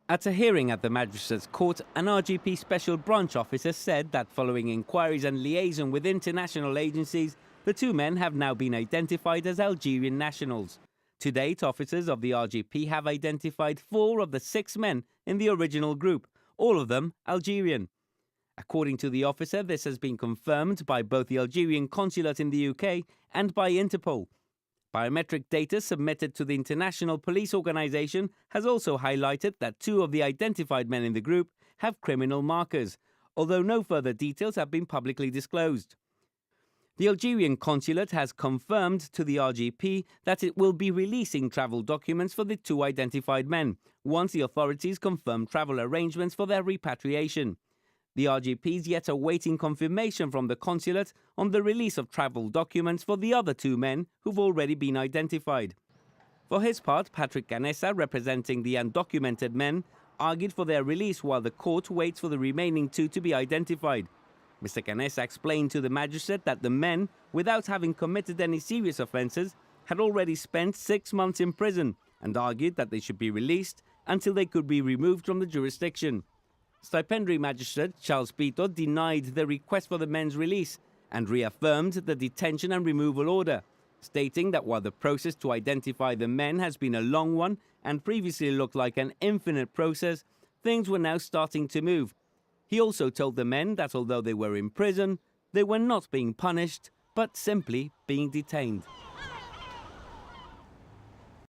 At a hearing at the Magistrates' Court, an RGP Special Branch officer said that following inquiries and liaison with international agencies, the two men have now been identified as Algerian nationals. To date, officers of the RGP have identified 4 of the 6 men in the original group, all of them Algerian. According to the officer, this has been confirmed by both the Algerian consulate in the UK and by Interpol. Biometric data submitted to the International Police Organization has also highlighted that 2 of the identified men in the group have criminal markers, although no further details have been publicly disclosed. The Algerian consulate has confirmed to the RGP that it will be releasing travel documents for the 2 identified men, once the authorities confirm travel arrangements for their repatriation. The RGP is yet awaiting confirmation from the consulate on the release of travel documents for the other 2 men who've already been identified. For his part, Patrick Canessa, representing the undocumented men, argued for their release while the court waits for the remaining 2 to be identified. Mr. Canessa explained to the magistrate that the men, without having committed any serious offences, had already spent 6 months in prison and argued that they should be released until they could be removed from the jurisdiction. Stipendiary Magistrate Charles Pito denied the request for the men's release and reaffirmed the detention and removal order, stating that while the process to identify the men has been a long one and previously looked like an infinite process, things were now starting to move. He also told the men that although they were in prison, they were not being punished, but simply being detained.